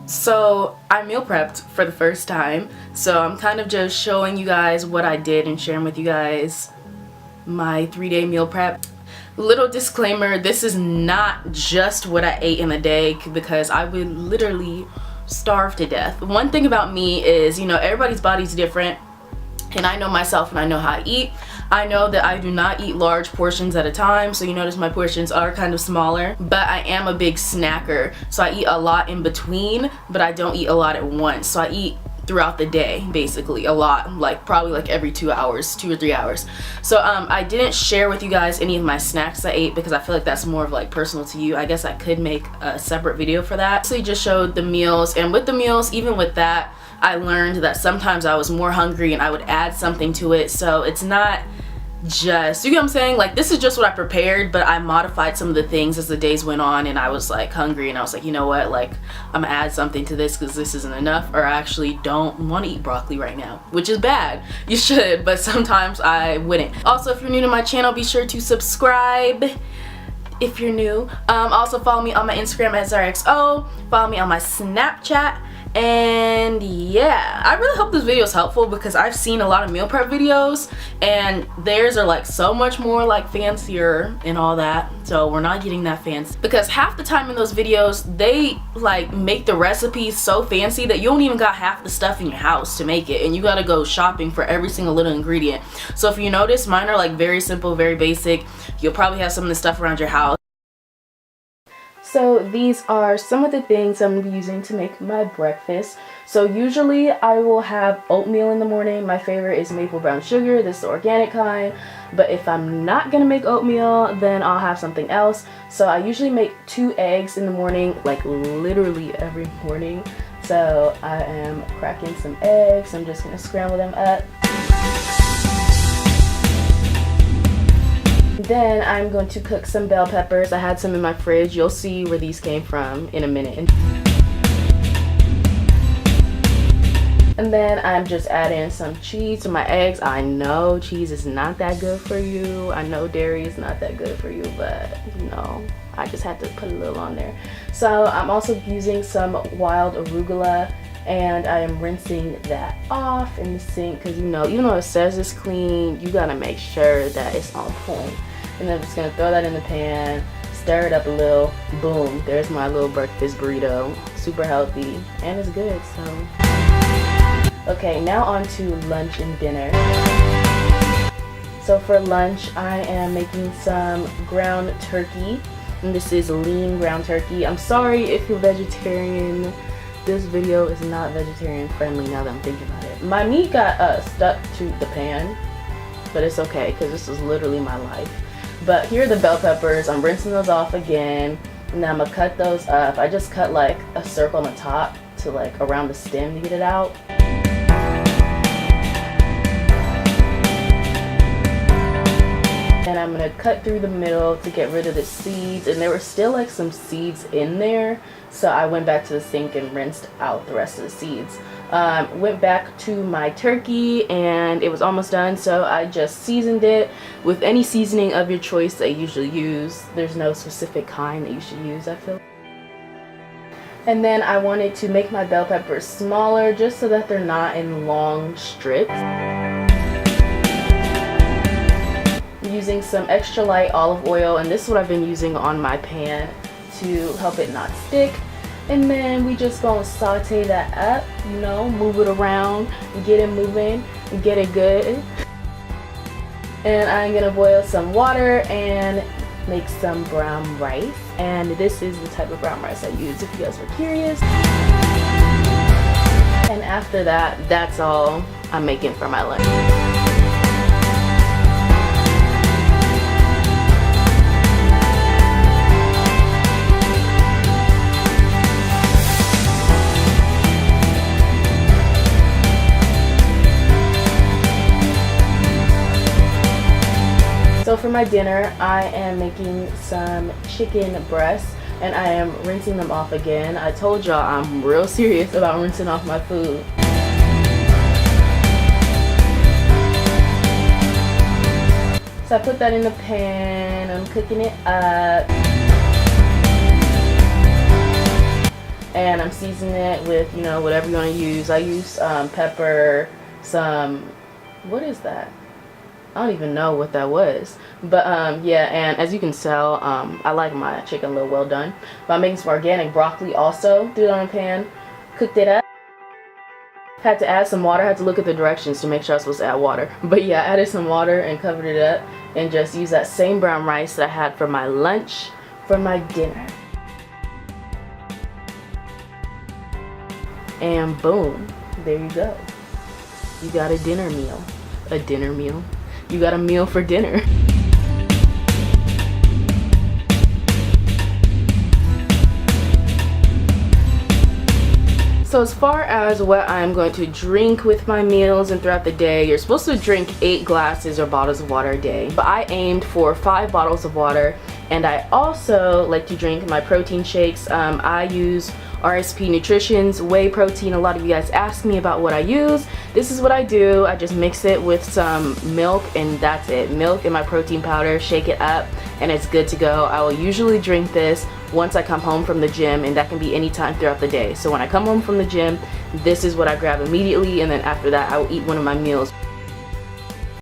So I meal prepped for the first time, so I'm kind of just showing you guys what I did and sharing with you guys my 3-day meal prep. Little disclaimer, this is not just what I ate in a day, because I would literally starve to death. One thing about me is, you know, everybody's body's different, and I know myself and I know how I eat. I know that I do not eat large portions at a time, so you notice my portions are kind of smaller, but I am a big snacker, so I eat a lot in between, but I don't eat a lot at once. So I eat throughout the day, basically a lot, like probably like every 2 hours, 2 or 3 hours. So I didn't share with you guys any of my snacks I ate, because I feel like that's more of like personal to you. I guess I could make a separate video for that. So I just showed the meals, and with the meals, even with that, I learned that sometimes I was more hungry and I would add something to it. So it's not just, you get what I'm saying? Like, this is just what I prepared, but I modified some of the things as the days went on, and I was like hungry, and I was like, you know what, like, I'm gonna add something to this because this isn't enough, or I actually don't want to eat broccoli right now, which is bad. You should, but sometimes I wouldn't. Also, if you're new to my channel, be sure to subscribe if you're new. Also follow me on my Instagram at Zahriaxo, follow me on my Snapchat. And yeah, I really hope this video is helpful, because I've seen a lot of meal prep videos and theirs are like so much more like fancier and all that, so we're not getting that fancy, because half the time in those videos they like make the recipes so fancy that you don't even got half the stuff in your house to make it, and you gotta go shopping for every single little ingredient. So if you notice, mine are like very simple, very basic. You'll probably have some of the stuff around your house. So these are some of the things I'm going to be using to make my breakfast. So usually I will have oatmeal in the morning. My favorite is maple brown sugar. This is the organic kind. But if I'm not going to make oatmeal, then I'll have something else. So I usually make 2 eggs in the morning, like literally every morning. So I am cracking some eggs. I'm just going to scramble them up. Then I'm going to cook some bell peppers. I had some in my fridge. You'll see where these came from in a minute. And then I'm just adding some cheese to my eggs. I know cheese is not that good for you. I know dairy is not that good for you, but you know, I just had to put a little on there. So I'm also using some wild arugula, and I am rinsing that off in the sink, because you know, even though it says it's clean, you gotta make sure that it's on point. And then I'm just gonna throw that in the pan, stir it up a little, boom, there's my little breakfast burrito. Super healthy, and it's good, so. Okay, now on to lunch and dinner. So for lunch, I am making some ground turkey, and this is lean ground turkey. I'm sorry if you're vegetarian. This video is not vegetarian friendly now that I'm thinking about it. My meat got stuck to the pan, but it's okay, because this is literally my life. But here are the bell peppers. I'm rinsing those off again, and then I'm gonna cut those up. I just cut like a circle on the top to like around the stem to get it out. And I'm gonna cut through the middle to get rid of the seeds, and there were still like some seeds in there, so I went back to the sink and rinsed out the rest of the seeds. Went back to my turkey, and it was almost done, so I just seasoned it with any seasoning of your choice that you usually use. There's no specific kind that you should use, I feel. And then I wanted to make my bell peppers smaller, just so that they're not in long strips. Using some extra light olive oil, and this is what I've been using on my pan to help it not stick. And then we just gonna saute that up, you know, move it around, get it moving, and get it good. And I'm gonna boil some water and make some brown rice. And this is the type of brown rice I use, if you guys were curious. And after that, that's all I'm making for my lunch. So for my dinner, I am making some chicken breasts, and I am rinsing them off again. I told y'all I'm real serious about rinsing off my food. So I put that in the pan, I'm cooking it up. and I'm seasoning it with, you know, whatever you want to use. I use pepper, some, what is that? I don't even know what that was, but yeah, and as you can tell, I like my chicken a little well done. But I'm making some organic broccoli also. Threw it on a pan, cooked it up. Had to add some water. Had to look at the directions to make sure I was supposed to add water. But yeah, I added some water and covered it up, and just used that same brown rice that I had for my lunch for my dinner. And boom, there you go. You got a dinner meal. A dinner meal. You got a meal for dinner. So as far as what I'm going to drink with my meals and throughout the day, you're supposed to drink 8 glasses or bottles of water a day. But I aimed for 5 bottles of water, and I also like to drink my protein shakes. I use RSP Nutrition's whey protein. A lot of you guys ask me about what I use. This is what I do. I just mix it with some milk, and that's it. Milk and my protein powder, shake it up, and it's good to go. I will usually drink this once I come home from the gym, and that can be any time throughout the day. So when I come home from the gym, this is what I grab immediately, and then after that I will eat one of my meals.